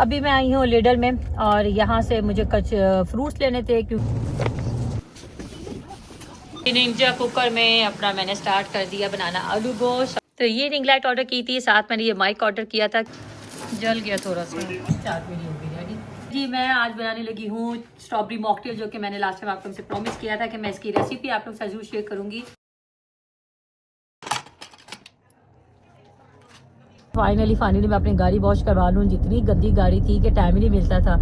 अभी मैं आई हूँ लिडल में और यहाँ से मुझे कुछ फ्रूट्स लेने थे क्योंकि निंजा कुकर में अपना मैंने स्टार्ट कर दिया बनाना आलू गोश्त। तो ये रिंग लाइट ऑर्डर की थी, साथ मैंने ये माइक ऑर्डर किया था, जल गया थोड़ा सा। स्टार्ट भी नहीं होगी रेडी जी। मैं आज बनाने लगी हूँ स्ट्रॉबेरी मॉकटेल, जो कि मैंने लास्ट टाइम आप लोगों से प्रॉमिस किया था कि मैं इसकी रेसिपी आप लोगों से जरूर शेयर करूंगी। फाइनली मैं अपनी गाड़ी वॉश करवा लूँ, जितनी गंदी गाड़ी थी कि टाइम ही नहीं मिलता था।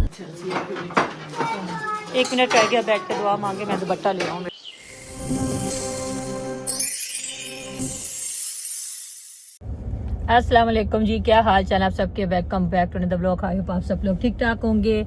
1 मिनट रह गया, बैठ के दुआ मांगे, मैं दुपट्टा ले आऊँ। अस्सलाम वालेकुम जी, क्या हाल चाल आप सबके। Welcome back to the blog. I hope आप सब लोग ठीक ठाक होंगे।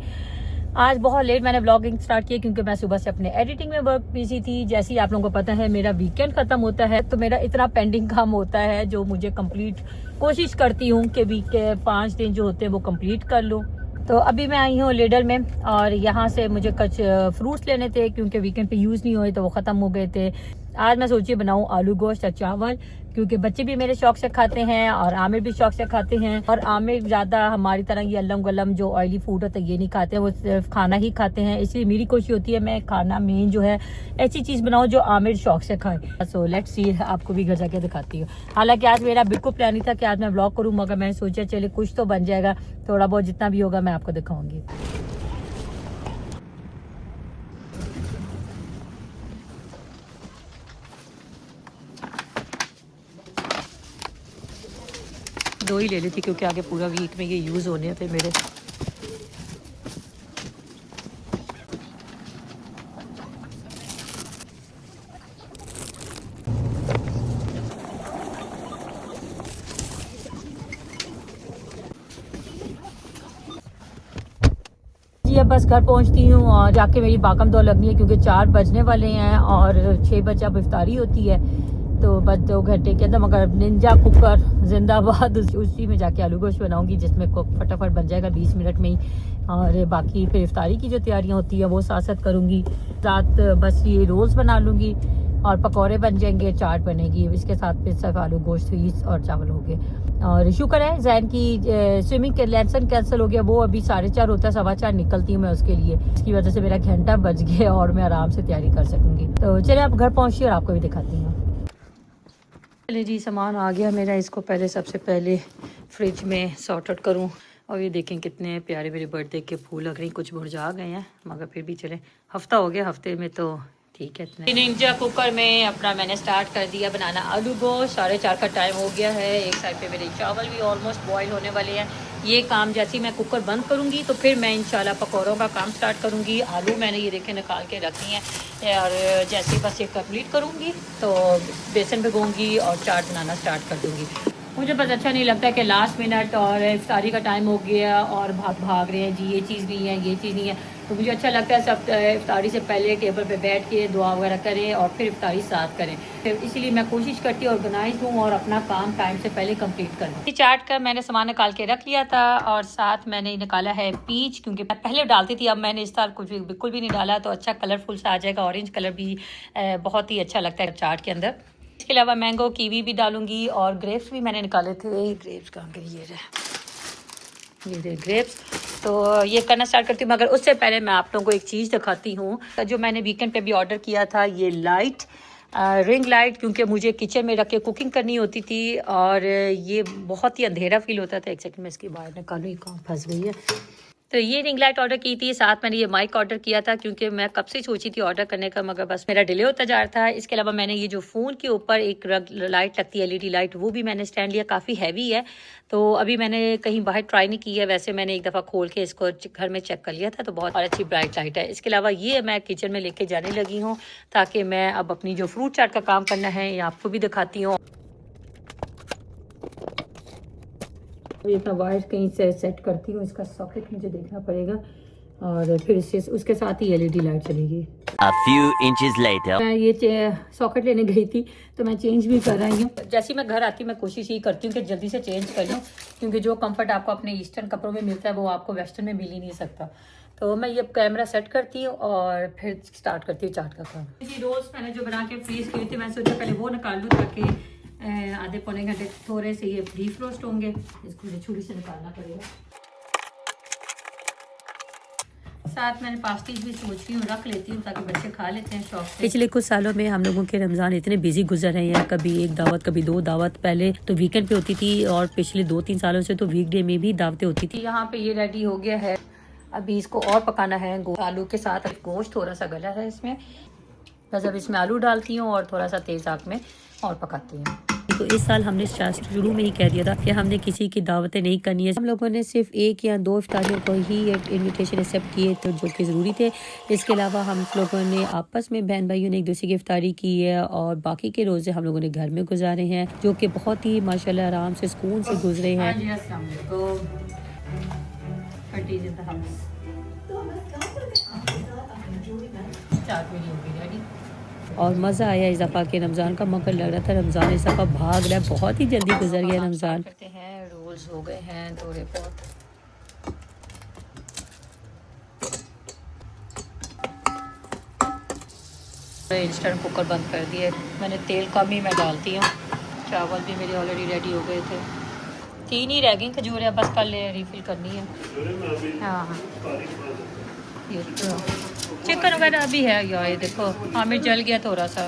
आज बहुत लेट मैंने ब्लॉगिंग स्टार्ट किया क्योंकि मैं सुबह से अपने एडिटिंग में वर्क बिजी थी। जैसे ही आप लोगों को पता है मेरा वीकेंड खत्म होता है तो मेरा इतना पेंडिंग काम होता है जो मुझे कंप्लीट कोशिश करती हूँ कि वीक के 5 दिन जो होते हैं वो कंप्लीट कर लूँ। तो अभी मैं आई हूँ लिडल में और यहाँ से मुझे कुछ फ्रूट्स लेने थे क्योंकि वीकेंड पे यूज़ नहीं हुए तो वो ख़त्म हो गए थे। आज मैं सोची बनाऊँ आलू गोश्त और चावल, क्योंकि बच्चे भी मेरे शौक से खाते हैं और आमिर भी शौक से खाते हैं। और आमिर ज़्यादा हमारी तरह ये अल्लम गलम जो ऑयली फूड होता है ये नहीं खाते, वो सिर्फ खाना ही खाते हैं। इसलिए मेरी कोशिश होती है मैं खाना मेन जो है ऐसी चीज़ बनाऊँ जो आमिर शौक से खाए। सो लेट्स सी, आपको भी घर जाके दिखाती हूँ। हालांकि आज मेरा बिल्कुल प्लान नहीं था कि आज मैं व्लॉग करूँ, मगर मैंने सोचा चले कुछ तो बन जाएगा, थोड़ा बहुत जितना भी होगा मैं आपको दिखाऊंगी। दो ही ले ली थी क्योंकि आगे पूरा वीक में ये यूज़ होने थे मेरे। जी अब बस घर पहुंचती हूँ और जाके मेरी भागम दौड़ लगनी है क्योंकि 4 बजने वाले हैं और 6 बजे अब इफ्तारी होती है। तो बस 2 घंटे के अंदर, मगर निंजा कुकर जिंदाबाद, उसी में जाके आलू गोश्त बनाऊंगी जिसमें फटाफट बन जाएगा 20 मिनट में ही। और बाकी फिर इफ्तारी की जो तैयारियां होती है वो साथ साथ करूँगी। साथ बस ये रोल्स बना लूँगी और पकौड़े बन जाएंगे, चाट बनेगी, इसके साथ फिर सिर्फ आलू गोश्त और चावल हो गए। और शुक्र है जैन की स्विमिंग के लेसन कैंसिल हो गया, वो अभी 4:30 होता है, 4:15 निकलती हूँ मैं उसके लिए। इसकी वजह से मेरा घंटा बच गया और मैं आराम से तैयारी कर सकूँगी। तो चलिए आप घर पहुँचिए और आपको भी दिखाती हूँ। चलिए जी, सामान आ गया मेरा। इसको पहले सबसे पहले फ्रिज में सॉर्ट आउट करूँ। और ये देखें कितने प्यारे मेरे बर्थडे के फूल लग रहे हैं। कुछ मुरझा गए हैं मगर फिर भी चले, हफ्ता हो गया, हफ्ते में तो ठीक है। इतने निंजा कुकर में अपना मैंने स्टार्ट कर दिया बनाना आलू गोश्त। 4:30 का टाइम हो गया है। एक साइड पे मेरे चावल भी ऑलमोस्ट बॉईल होने वाले हैं। ये काम जैसे ही मैं कुकर बंद करूँगी तो फिर मैं इंशाल्लाह पकौड़ों का काम स्टार्ट करूँगी। आलू मैंने ये देखे निकाल के रखी हैं और जैसे ही बस ये कंप्लीट करूँगी तो बेसन भिगोऊँगी और चाट बनाना स्टार्ट कर दूँगी। मुझे बस अच्छा नहीं लगता कि लास्ट मिनट और इफ्तारी का टाइम हो गया और भाग रहे हैं जी, ये चीज़ नहीं है, ये चीज़ नहीं है। तो मुझे अच्छा लगता है सब इफ्तारी से पहले टेबल पे बैठ के दुआ वगैरह करें और फिर इफ्तारी साथ करें। फिर इसीलिए मैं कोशिश करती हूँ ऑर्गेनाइज हूँ और अपना काम टाइम से पहले कंप्लीट करूँ। चाट का मैंने सामान निकाल के रख लिया था और साथ मैंने निकाला है पीच, क्योंकि मैं पहले डालती थी, अब मैंने इस साल कुछ भी बिल्कुल भी नहीं डाला तो अच्छा कलरफुल सा आ जाएगा। ऑरेंज कलर भी बहुत ही अच्छा लगता है चाट के अंदर। इसके अलावा मैंगो कीवी भी डालूंगी और ग्रेप्स भी मैंने निकाले थे। ग्रेप्स कहाँ गए, ये रहे ग्रेप्स। तो ये करना स्टार्ट करती हूँ, मगर उससे पहले मैं आप लोगों को एक चीज़ दिखाती हूँ जो मैंने वीकेंड पे भी ऑर्डर किया था। ये लाइट रिंग लाइट, क्योंकि मुझे किचन में रख के कुकिंग करनी होती थी और ये बहुत ही अंधेरा फील होता था। एक सेकंड में इसकी बाहर निकालूँ, ये कहाँ फंस गई है। तो ये रिंग लाइट ऑर्डर की थी, साथ मैंने ये माइक ऑर्डर किया था क्योंकि मैं कब से सोची थी ऑर्डर करने का, मगर बस मेरा डिले होता जा रहा था। इसके अलावा मैंने ये जो फ़ोन के ऊपर एक लाइट लगती है LED लाइट, वो भी मैंने स्टैंड लिया, काफ़ी हैवी है। तो अभी मैंने कहीं बाहर ट्राई नहीं की है, वैसे मैंने एक दफ़ा खोल के इसको घर में चेक कर लिया था तो बहुत अच्छी ब्राइट लाइट है। इसके अलावा ये मैं किचन में लेके जाने लगी हूँ ताकि मैं अब अपनी जो फ्रूट चाट का काम करना है ये आपको भी दिखाती हूँ। ये अपना वायर कहीं से सेट करती हूँ, इसका सॉकेट मुझे देखना पड़ेगा और फिर इससे उसके साथ ही LED लाइट चलेगी। A few inches later. मैं ये सॉकेट लेने गई थी तो मैं चेंज भी कर रही हूँ। जैसे ही मैं घर आती हूँ मैं कोशिश ये करती हूँ कि जल्दी से चेंज कर लूँ, क्योंकि जो कंफर्ट आपको अपने ईस्टर्न कपड़ों में मिलता है वो आपको वेस्टर्न में मिल ही नहीं सकता। तो मैं ये कैमरा सेट करती हूँ और फिर स्टार्ट करती हूँ चाट का काम। रोल्स मैंने जो बना के फ्रीज किए थे, मैंने सोचा पहले वो निकाल लूँ ताकि आधे पौने घंटे थोड़े से ये डीप रोस्ट होंगे। इसको छुरी से निकालना पड़ेगा। साथ मैंने पास्तीज भी सोच रही हूँ रख लेती हूँ ताकि बच्चे खा लेते हैं शौक से। पिछले कुछ सालों में हम लोगों के रमज़ान इतने बिजी गुजर रहे हैं, कभी एक दावत कभी दो दावत। पहले तो वीकेंड पे होती थी और पिछले 2-3 सालों से तो वीकडे में भी दावतें होती थी। यहाँ पे ये रेडी हो गया है, अभी इसको और पकाना है आलू के साथ। गोश्त थोड़ा सा गला है इसमें, बस अब इसमें आलू डालती हूँ और थोड़ा सा तेज़ आंच में और पकाती हूँ। तो इस साल हमने शुरू में ही कह दिया था कि हमने किसी की दावतें नहीं करनी है। हम लोगों ने सिर्फ 1 या 2 इफ्तारियों को ही इनविटेशन एक्सेप्ट किए थे जो कि ज़रूरी थे। इसके अलावा हम लोगों ने आपस में बहन भाइयों ने एक दूसरे की इफ्तारी की है और बाकी के रोज़े हम लोगों ने घर में गुजारे हैं, जो कि बहुत ही माशाल्लाह आराम से सुकून से गुजरे हैं। और मज़ा आया इस दफ़ा के रमज़ान का, मगर लग रहा था रमज़ान इस दफ़ा भाग रहा है, बहुत ही जल्दी गुजर गया रमज़ान। करते हैं, रोल्स हो गए हैं थोड़े बहुत। इंस्टेंट कुकर बंद कर दिए मैंने, तेल कम ही मैं डालती हूँ। चावल भी मेरे ऑलरेडी रेडी हो गए थे, 3 ही रह गई खजूरें, बस कल रिफिल करनी है। हाँ ये तो चिकन वगैरह अभी है यार, ये देखो आमिर जल गया थोड़ा सा।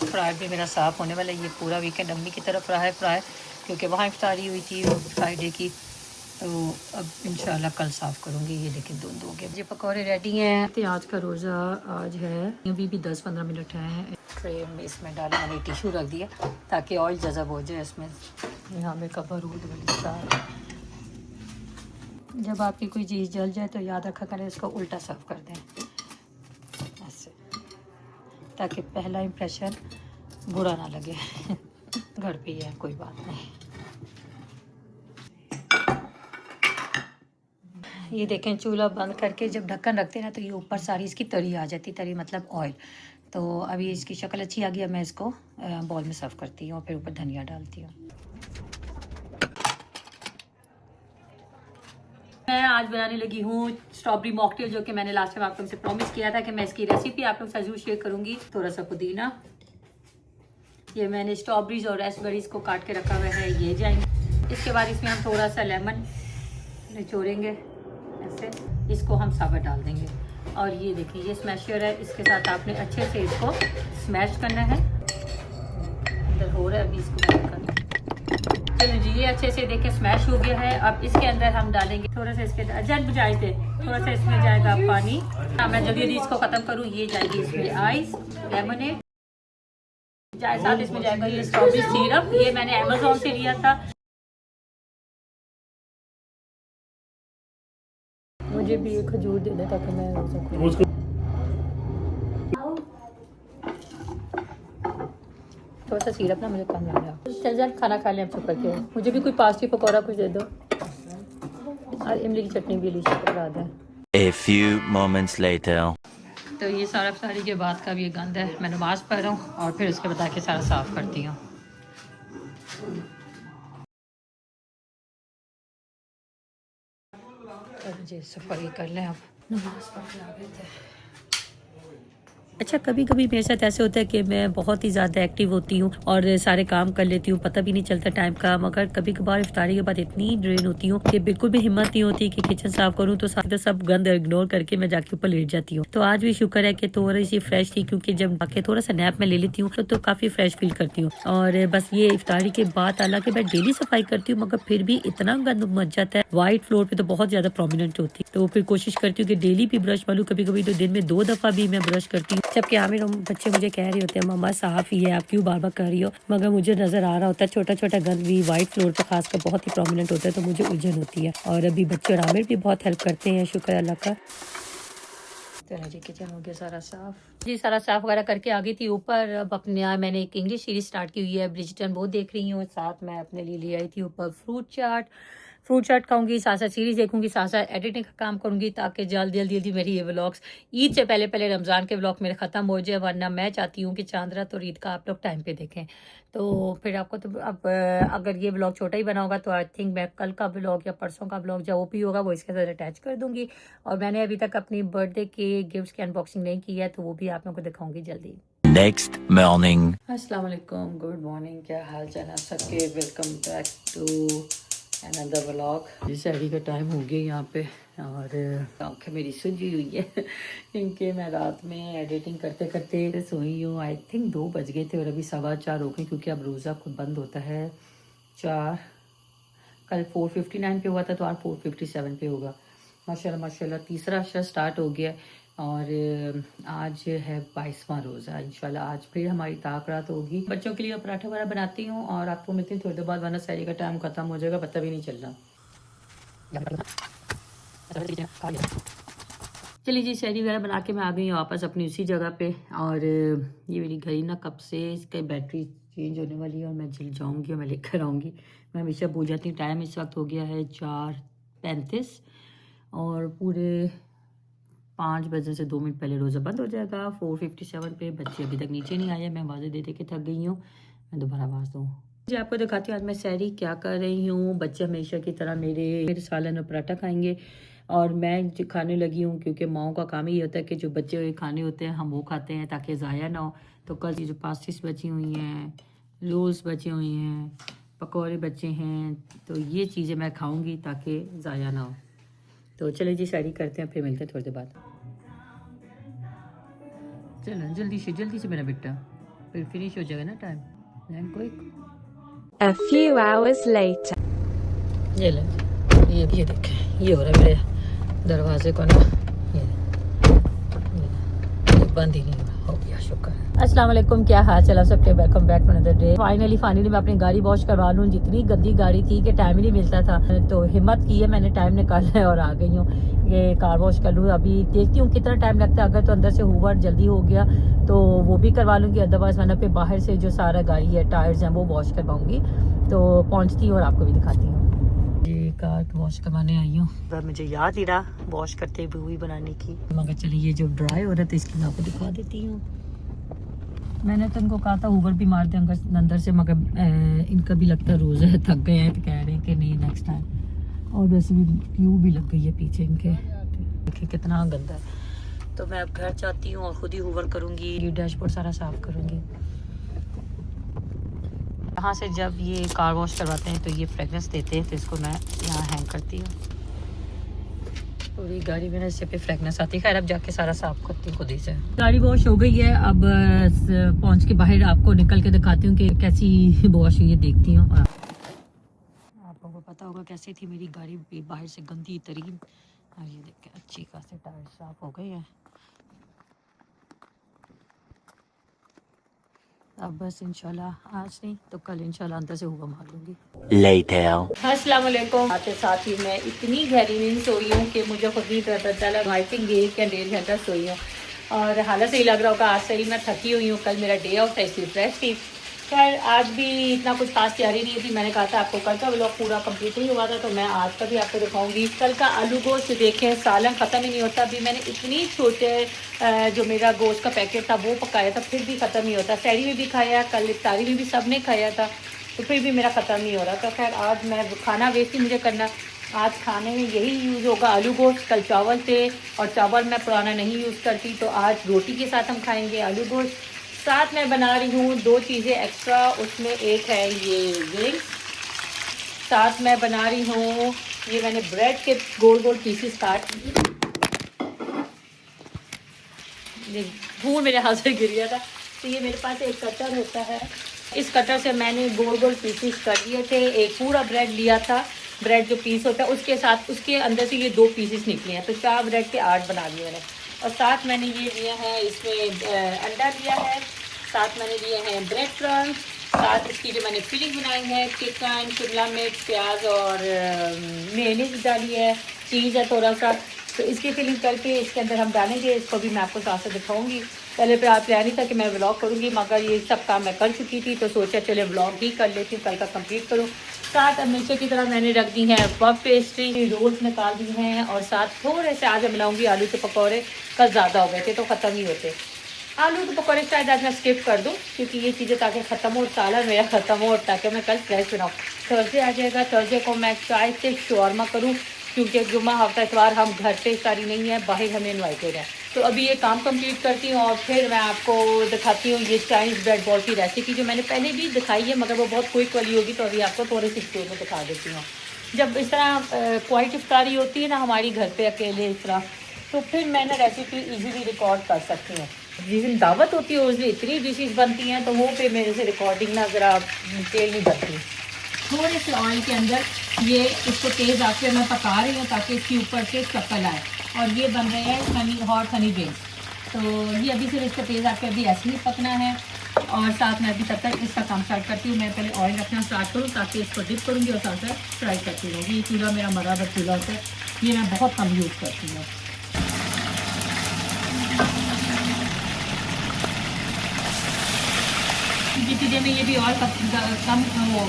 फ्राई भी मेरा साफ़ होने वाला है। ये पूरा वीकेंड अम्मी की तरफ रहा है फ्राई, क्योंकि वहाँ इफ्तारी हुई थी फ्राइडे की, तो अब इंशाल्लाह कल साफ़ करूँगी। ये देखिए दूध हो गया, ये पकौड़े रेडी हैं। तो आज का रोज़ा आज है, अभी भी 10-15 मिनट हैं। ट्रे में इसमें डाला, मैंने टिशू रख दिया ताकि ऑयल जज़ब हो जाए इसमें। यहाँ में कबर जब आपकी कोई चीज़ जल जाए तो याद रखा करें इसको उल्टा सर्व कर दें ऐसे, ताकि पहला इम्प्रेशन बुरा ना लगे। घर पे ही है, कोई बात नहीं। ये देखें चूल्हा बंद करके जब ढक्कन रखते हैं ना तो ये ऊपर सारी इसकी तरी आ जाती, तरी मतलब ऑयल। तो अभी इसकी शक्ल अच्छी आ गई, मैं इसको बॉल में सर्व करती हूँ और फिर ऊपर धनिया डालती हूँ। मैं आज बनाने लगी हूँ स्ट्रॉबेरी मॉकटेल, जो कि मैंने लास्ट टाइम आप लोगों से प्रॉमिस किया था कि मैं इसकी रेसिपी आप लोगों से जरूर शेयर करूँगी। थोड़ा सा पुदीना, ये मैंने स्ट्रॉबेरीज और रेसबेरीज को काट के रखा हुआ है, ये जाएंगे। इसके बाद इसमें हम थोड़ा सा लेमन निचोड़ेंगे ऐसे, इसको हम साबुत डाल देंगे। और ये देखिए ये स्मैशर है, इसके साथ आपने अच्छे से इसको स्मैश करना है। अंदर हो रहा है अभी, इसको करना। चलो जी, ये अच्छे से देखें स्मैश हो गया है। अब इसके अंदर हम डालेंगे थोड़ा सा, इसके जन बुझाए थे, थोड़ा सा इसमें जाएगा पानी। हाँ, मैं जल्दी जल्दी इसको ख़त्म करूँ। ये जाएगी इसमें आइस लेमनेड, साथ इसमें जाएगा ये स्ट्रॉबेरी सिरप, ये मैंने अमेज़ॉन से लिया था। मुझे भी एक खजूर दे दे ताकि मैं हो सकूँ। थोड़ा सा सिरप ना मुझे कम लग रहा। चल चल खाना खा लें अब चुप करके, मुझे भी कोई पास्ती पकौड़ा कुछ दे दो और इमली की चटनी भी ली करा दें। A few moments later. तो ये सारा सारी के बाद का भी ये गंद है, मैं नमाज़ पढ़ रहा हूँ और फिर उसके बता के सारा साफ़ करती हूँ। जी सफाई कर लें, अब नमाज़ पढ़ के आ गए थे। अच्छा, कभी कभी मेरे साथ ऐसे होता है कि मैं बहुत ही ज़्यादा एक्टिव होती हूँ और सारे काम कर लेती हूँ, पता भी नहीं चलता टाइम का। मगर कभी कभार इफ्तारी के बाद इतनी ड्रेन होती हूँ कि बिल्कुल भी हिम्मत नहीं होती कि किचन साफ करूँ, तो सब गंद इग्नोर करके मैं जाके ऊपर लेट जाती हूँ। तो आज भी शुक्र है कि थोड़ी सी फ्रेश थी, क्योंकि जब जाके थोड़ा सा नैप में ले लेती हूँ तो काफ़ी फ्रेश फील करती हूँ। और बस ये इफ्तारी के बाद, हालांकि मैं डेली सफाई करती हूँ, मगर फिर भी इतना गंद मच जाता है। व्हाइट फ्लोर पे तो बहुत ज़्यादा प्रोमिनेंट होती है, तो फिर कोशिश करती हूँ कि डेली भी ब्रश मारूँ, कभी कभी तो दिन में 2 दफ़ा भी मैं ब्रश करती हूँ। जबकि आमिर बच्चे मुझे कह रहे होते हैं मम्मा साफ ही है, आप क्यों बार बार कर रही हो, मगर मुझे नजर आ रहा होता है छोटा छोटा गंद भी व्हाइट फ्लोर पर खासकर बहुत ही प्रोमिनेंट होता है, तो मुझे उलझन होती है। और अभी बच्चे और आमिर भी बहुत हेल्प करते हैं, शुक्र अल्लाह का। तो जी किचन हो गया सारा साफ जी, सारा साफ वगैरह करके आ गई थी ऊपर। अब अपने मैंने एक इंग्लिश सीरीज स्टार्ट की हुई है, ब्रिजटन, वो देख रही हूँ। साथ मैं अपने लिए ले आई थी ऊपर फ्रूट चाट खाऊंगी, साथ साथ सीरीज देखूंगी, साथ साथ एडिटिंग का काम करूंगी, ताकि जल्दी मेरी ये व्लॉग्स ईद से पहले रमज़ान के व्लॉग मेरे ख़त्म हो जाए। वरना मैं चाहती हूँ कि चांद रात और ईद का आप लोग टाइम पे देखें। तो फिर आपको तो अब अगर ये व्लॉग छोटा ही बना होगा तो आई थिंक मैं कल का व्लॉग या परसों का व्लॉग जो भी होगा वो इसके साथ अटैच कर दूंगी। और मैंने अभी तक अपनी बर्थडे के गिफ्ट्स की अनबॉक्सिंग नहीं की है, तो वो भी आप लोगों को दिखाऊंगी जल्दी। Next morning. अस्सलाम वालेकुम, गुड मॉर्निंग, क्या हाल चाल है सबके। Welcome back to another vlog. शहरी का टाइम हो गया यहाँ पे और आँखें मेरी सूजी हुई है क्योंकि मैं रात में एडिटिंग करते करते सोई हूँ। आई थिंक 2 बज गए थे और अभी 4:15 हो गए क्योंकि अब रोज़ा खुद बंद होता है 4, कल 4:59 पे हुआ था तो आज 4:57 पे होगा। माशाल्लाह माशाल्लाह तीसरा अशरा स्टार्ट हो गया और आज है 22वां रोज़ा। इंशाल्लाह आज फिर हमारी ताक़रात होगी। बच्चों के लिए पराठा वगैरह बनाती हूँ और आपको मिलती हूँ थोड़ी देर बाद, वरना सहरी का टाइम ख़त्म हो जाएगा, पता भी नहीं चल रहा। चलिए जी, सहरी वगैरह बना के मैं आ गई हूँ वापस अपनी उसी जगह पे। और ये मेरी घड़ी ना कब से इसकी बैटरी चेंज होने वाली है और मैं जल जाऊँगी और मैं लेकर आऊँगी। मैं हमेशा भूल जाती हूँ। टाइम इस वक्त हो गया है 4:35 और पूरे 5 बजे से 2 मिनट पहले रोज़ा बंद हो जाएगा। 4:57 पे बच्चे अभी तक नीचे नहीं आए। मैं आवाज़ें दे दे के थक गई हूँ, मैं दोबारा आवाज़ दूँ जी। आपको दिखाती हूँ आज मैं सहरी क्या कर रही हूँ। बच्चे हमेशा की तरह मेरे सालन और पराठा खाएंगे और मैं खाने लगी हूँ क्योंकि माओं का काम ही होता है कि जो बच्चे खाने होते हैं हम वो खाते हैं ताकि ज़ाया ना हो। तो कल की जो पास्टिस बची हुई हैं, रोल्स बची हुई हैं, पकौड़े बचे हैं, तो ये चीज़ें मैं खाऊंगी ताकि ज़ाया ना हो। तो चलिए जी, शायरी करते हैं, फिर मिलते हैं थोड़ी देर बाद। चलो जल्दी से मेरा बेटा, फिर फिनिश हो जाएगा ना टाइम। कोई A few hours later. ये ले, ये देखें, ये हो रहा है मेरे दरवाजे को ना, ये बंद ही नहीं हो गया। शुक्र। अस्सलाम वालेकुम, क्या हाल चला सबके। Welcome back to another day. Finally मैं अपनी गाड़ी वॉश करवा लूँ। जितनी गंदी गाड़ी थी कि टाइम ही नहीं मिलता था, तो हिम्मत की है मैंने, टाइम निकाला है और आ गई हूँ ये कार वॉश कर लूँ। अभी देखती हूँ कितना टाइम लगता है। अगर तो अंदर से हूवर जल्दी हो गया तो वो भी करवा लूँगी, अदरवाइज वरना फिर बाहर से जो सारा गाड़ी है टायर्स हैं वो वॉश करवाऊँगी। तो पहुँचती हूँ और आपको भी दिखाती हूँ। ये कार वॉश करवाने आई हूँ, मुझे याद ही रहा वॉश करते हुए बनाने की। मगर चलिए ये जो ड्राई हो रहा था इसकी मैं आपको दिखा देती हूँ। मैंने तो इनको कहा था ऊबर भी मार दें अंदर से, मगर इनका भी लगता है रोज़ है, थक गए हैं तो कह रहे हैं कि नहीं नेक्स्ट टाइम। और वैसे भी क्यू भी लग गई है पीछे इनके, देखिए कितना गंदा है। तो मैं अब घर जाती हूँ और ख़ुद ही ऊबर करूँगी, ये डैशबोर्ड सारा साफ़ करूँगी। यहाँ से जब ये कार वॉश करवाते हैं तो ये फ्रेगनेंस देते हैं, तो इसको मैं यहाँ हैंग करती हूँ। पूरी गाड़ी में इससे पे फ्रेगनेंस आती है। खैर अब जाके सारा साफ करती हूँ खुद ही से। गाड़ी वॉश हो गई है, अब पहुँच के बाहर आपको निकल के दिखाती हूँ कि कैसी वॉश हुई है, देखती हूँ। आप लोगों को पता होगा कैसी थी मेरी गाड़ी, बाहर से गंदी तरीन, और ये देख के अच्छी खासी टायर साफ हो गई है। अब बस इंशाल्लाह आज नहीं तो कल इंशाल्लाह अंदर से हुआ मार लूँगी। Later. अस्सलाम वालेकुम। आते साथ ही मैं इतनी गहरी नींद सोई हूँ कि मुझे खुद नहीं पता चला। आई थिंक 1 घंटा सोई हूँ और हालत सही लग रहा होगा। आज सही मैं थकी हुई हूँ, कल मेरा डे ऑफ था इसलिए फ्रेश थी। खैर आज भी इतना कुछ खास तैयारी नहीं थी। मैंने कहा था आपको कल का व्लॉग पूरा कंप्लीट नहीं हुआ था तो मैं आज का भी आपको दिखाऊंगी। कल का आलू गोश्त देखें, सालन ख़त्म ही नहीं होता। अभी मैंने इतनी छोटे जो मेरा गोश्त का पैकेट था वो पकाया था, फिर भी ख़त्म नहीं होता। सहरी में भी खाया, कल इफ्तारी में भी सब ने खाया था, तो फिर भी मेरा ख़त्म नहीं हो रहा। तो खैर आज मैं खाना वेस्ट ही मुझे करना, आज खाने में यही यूज़ होगा आलू गोश्त। कल चावल थे और चावल मैं पुराना नहीं यूज़ करती, तो आज रोटी के साथ हम खाएंगे आलू गोश्त। साथ मैं बना रही हूँ 2 चीज़ें एक्स्ट्रा, उसमें एक है ये विंग्स, साथ मैं बना रही हूँ ये मैंने ब्रेड के गोल गोल पीसेस काट, फूल मेरे हाथ से गिर गया था। तो ये मेरे पास एक कटर होता है, इस कटर से मैंने गोल गोल पीसेस कर दिए थे। एक पूरा ब्रेड लिया था, ब्रेड जो पीस होता है उसके साथ उसके अंदर से ये 2 पीसेस निकले हैं, तो 4 ब्रेड के 8 बना दिए मैंने। और साथ मैंने ये लिया है, इसमें अंडा लिया है, साथ मैंने लिए हैं ब्रेड क्रम्स, साथ इसकी जो मैंने फिलिंग बनाई है चिकन, शिमला मिर्च, प्याज और मेयोनीज डाली है, चीज़ है थोड़ा सा। तो इसकी फिलिंग करके इसके अंदर हम डालेंगे, इसको भी मैं आपको साथ से दिखाऊंगी। पहले प्लान ही था कि मैं व्लॉग करूंगी, मगर ये सब काम मैं कर चुकी थी तो सोचा चले व्लॉग ही कर लेती हूँ, कल का कंप्लीट करूँ। साथ हमेशा की तरह मैंने रख दी हैं पफ पेस्ट्री, रोल्स निकाल दी हैं, और साथ थोड़े से आज बनाऊँगी आलू के पकौड़े। कल ज़्यादा हो गए थे तो ख़त्म ही होते। आलू के पकौड़े शायद आज मैं स्किप कर दूँ क्योंकि ये चीज़ें ताकि ख़त्म हो, सालन मेरा ख़त्म हो, ताकि मैं कल फ्रेश बनाऊँ। थर्सडे आ जाएगा, थर्सडे को मैं चाय से शौरमा करूँ क्योंकि जुम्मा हफ्ता इतवार हम घर पे इफ्तारी नहीं है, बाहर हमें इन्वाइटेड है। तो अभी ये काम कंप्लीट करती हूँ और फिर मैं आपको दिखाती हूँ ये चाइनीज़ ब्रेड बॉल की रेसिपी जो मैंने पहले भी दिखाई है, मगर वो बहुत क्विक वाली होगी, तो अभी आपको थोड़ी सी स्टोर में दिखा देती हूँ। जब इस तरह क्वाइट इफ्तारी होती है ना हमारी घर पे अकेले इस तरह, तो फिर मैं ना रेसिपी इजीली रिकॉर्ड कर सकती हूँ। जिस दिन दावत होती है उस दिन इतनी डिशेस बनती हैं तो वो पे मेरे से रिकॉर्डिंग ना ज़रा डिटेल नहीं बनती। थोड़े से ऑयल के अंदर ये इसको तेज़ आंच पे मैं पका रही हूँ ताकि इसके ऊपर से शक्ल आए, और ये बन रहे हैं हनी हॉट हनी ड्रिंक्स। तो ये अभी सिर्फ इसको तेज़ आंच पे अभी ऐसे ही पकना है, और साथ में अभी तब तक इसका काम स्टार्ट करती हूँ। मैं पहले ऑयल रखना स्टार्ट करूँ ताकि इसको डिप करूँगी और साथ साथ फ्राई करती रहूँगी। ये चूल्हा मेरा बराबर चूल्हा होता है, ये मैं बहुत कम यूज़ करती हूँ। जितनी देर में ये भी और कम वो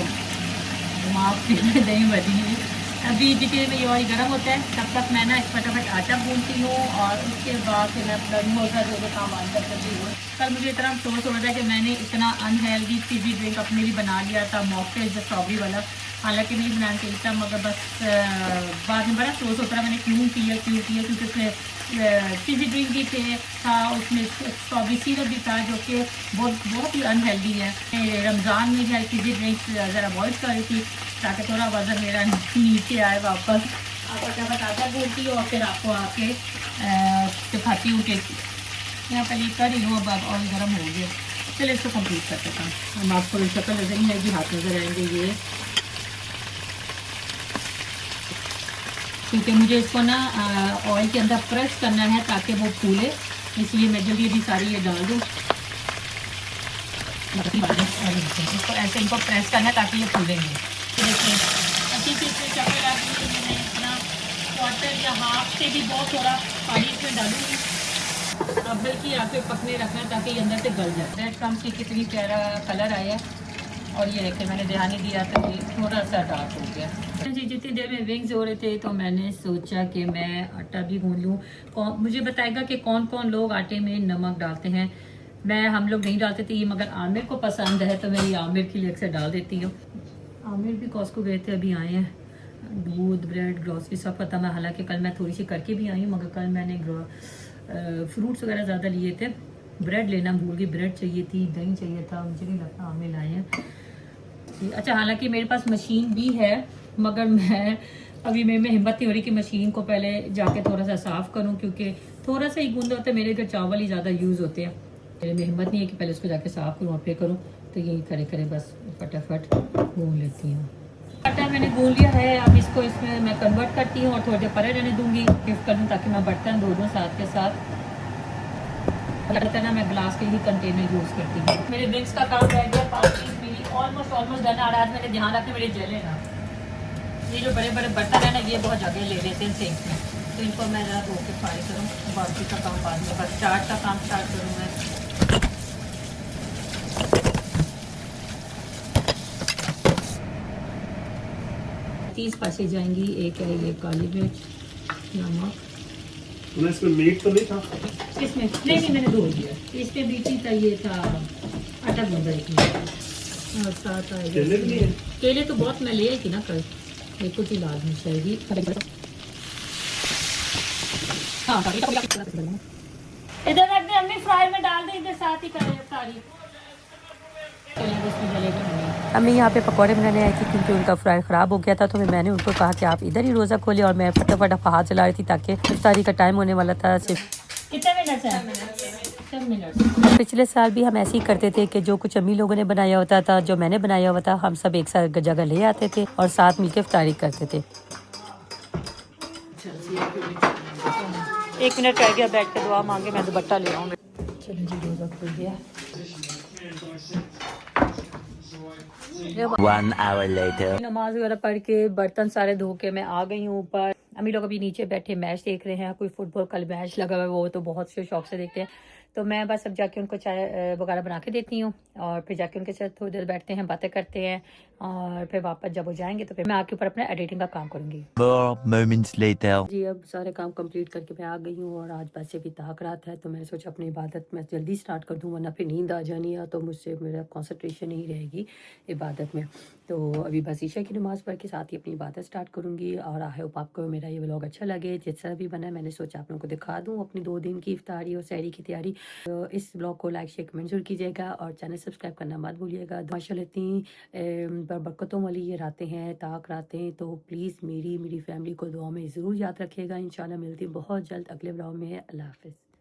माफ दही बची हुई, अभी जितनी देर में ये ऑयल गर्म होता है तब तक मैं ना फटाफट आटा भूनती हूँ, और उसके बाद फिर मैं अपना मोजा जो काम आन करती हूँ। कल मुझे इतना अफसोस हो रहा था कि मैंने इतना अनहेल्दी फीजी ड्रिंक अपने लिए बना लिया था, मॉकटेल जो स्ट्रॉबेरी वाला, हालांकि नहीं बनाना चाहिए था, मगर बस बाद में बड़ा अफसोस होता है मैंने क्यों किया क्योंकि उसमें फीजी ड्रिंक भी था, उसमें स्ट्रॉबेरी सिरप भी था जो कि बहुत ही अनहेल्दी है। रमज़ान में जो है फीजी ड्रिंक ज़रा अवॉइड कर रही थी ताकि थोड़ा वजन मेरा नीचे आए वापस। आप फटाफट आटा भूनती हो और फिर आपको आके दिखाती हूँ कि यहाँ पहले कर ही हूँ। अब ऑयल गर्म हो गया, चलिए इसको कंप्लीट करते हैं। हम आपको शक्ल नजर नहीं आएगी, हाथ नजर आएंगे ये, क्योंकि मुझे इसको ना ऑयल के अंदर प्रेस करना है ताकि वो फूले, इसलिए मैं जल्दी जल्दी सारी ये डाल दूँ। इसको ऐसे इनको प्रेस करना है ताकि ये फूलेंगे। अच्छी चीज़ से शक्ल आती है, मैंने इतना क्वार्टर या हाफ से भी बहुत थोड़ा पानी इसमें डालूँगी। अब बल्कि यहाँ पे पकने रखना है ताकि ये अंदर से गल जाए। ब्रेड क्रम्स की कितनी प्यारा कलर आया, और ये देखें मैंने ध्यान नहीं दिया तो ये थोड़ा सा डार्क हो गया जी। जितनी देर में विंग्स हो रहे थे तो मैंने सोचा कि मैं आटा भी गूंद लूँ। मुझे बताएगा कि कौन कौन लोग आटे में नमक डालते हैं। हम लोग नहीं डालते थे, ये मगर आमिर को पसंद है तो मैं ये आमिर के लिए अक्सर डाल देती हूँ। आमिर भी कॉस्को गए थे, अभी आए हैं। दूध, ब्रेड, ग्रॉसरी सब पता मैं, हालांकि कल मैं थोड़ी सी करके भी आई हूँ, मगर कल मैंने फ्रूट्स वगैरह ज़्यादा लिए थे। ब्रेड लेना भूल गई, ब्रेड चाहिए थी, दही चाहिए था, मुझे नहीं लगता आमिर लाए हैं। अच्छा, हालांकि मेरे पास मशीन भी है, मगर मैं अभी मेरे में हिम्मत नहीं हो रही कि मशीन को पहले जाके थोड़ा सा साफ़ करूं, क्योंकि थोड़ा सा ही गूंदा होता है। मेरे घर चावल ही ज़्यादा यूज़ होते हैं, मेरे में हिम्मत नहीं है कि पहले उसको जाके साफ़ करूं और फिर करूं। तो यही करे बस फटाफट गूंद लेती हूँ। आटा मैंने गूंद लिया है, अब इसको इसमें मैं कन्वर्ट करती हूँ और थोड़ी देर परे रहने दूँगी, शिफ्ट कर दूँ ताकि मैं बर्तन धो दूँ साथ के साथ। ना मैं ग्लास के ही कंटेनर यूज़ करती हूँ। मेरे ड्रिंक्स का काम रह गया, 5-30 मिनट ऑलमोस्ट डन आ रहा है। मैंने ध्यान रखना मेरे जले ना, ये जो बड़े बड़े बर्तन है ना ये बहुत जगह ले लेते हैं सिंक में, तो इनको मैं ज़रा धो के फ्राई करूँ, बाकी का काम बाद में, बस चाट का काम स्टार्ट करूँ मैं। तीस पैसे जाएंगी, एक है ये काली मिर्च, नमक। इसमें मीट तो नहीं था? इसमें नहीं मैंने धो दिया, इसमें बीटी था, ये था आटा गूंदा इसमें, और साथ आएगा केले तो बहुत मैं ले आई थी ना कल, एक कुछ ही लाजमी चाहिए। इधर रख दे अम्मी, फ्राई में डाल दे, इधर साथ ही करें सारी। अम्मी यहाँ पे पकौड़े बनाने आई थी क्योंकि उनका फ्राई ख़राब हो गया था, तो मैंने उनको कहा कि आप इधर ही रोज़ा खोलें, और मैं फटाफट हाथ चला रही थी ताकि इफ्तारी का टाइम होने वाला था। सिर्फ कितने मिनट है? पिछले साल भी हम ऐसे ही करते थे कि जो कुछ अम्मी लोगों ने बनाया होता था, जो मैंने बनाया हुआ था, हम सब एक साथ जगह ले आते थे और साथ मिलकर इफ्तारी करते थे। 1 मिनट रह गया, बैठ के दुआ मांगे, मैं दुपट्टा ले आऊँगी। चलो जी, रोज़ा खुल गया। 1 hour later. नमाज वगैरह पढ़ के बर्तन सारे धो के मैं आ गई हूँ ऊपर। अम्मी लोग अभी नीचे बैठे मैच देख रहे हैं, कोई फुटबॉल कल मैच लगा हुआ है, वो तो बहुत से शौक से देखते हैं। तो मैं बस अब जाके उनको चाय वगैरह बना के देती हूँ, और फिर जाके उनके साथ थोड़ी देर बैठते हैं, बातें करते हैं, और फिर वापस जब हो जाएंगे तो फिर मैं आपके ऊपर अपना एडिटिंग का काम करूँगी। 4 moments later. जी, अब सारे काम कंप्लीट करके मैं आ गई हूँ, और आज वैसे भी ताक रात है, तो मैंने सोचा अपनी इबादत मैं जल्दी स्टार्ट कर दूँ, वरना फिर नींद आ जानी है तो मुझसे मेरा कंसंट्रेशन नहीं रहेगी इबादत में। तो अभी बस ईशा की नमाज़ पढ़ के साथ ही अपनी इबादत स्टार्ट करूँगी। और आई होप आपको मेरा ये व्लॉग अच्छा लगे, जिस तरह भी बना मैंने सोचा आप लोगों को दिखा दूँ अपनी 2 दिन की इफ्तारी और सहरी की तैयारी। तो इस ब्लॉग को लाइक शेयर कमेंट जरूर कीजिएगा, और चैनल सब्सक्राइब करना मत भूलिएगा। माशाल्लाह इतनी बरकतों वाली ये रातें हैं, ताक रातें, तो प्लीज़ मेरी फैमिली को दुआ में ज़रूर याद रखिएगा। इंशाल्लाह मिलती हूँ बहुत जल्द अगले व्लॉग में। अल्लाह हाफ़िज़।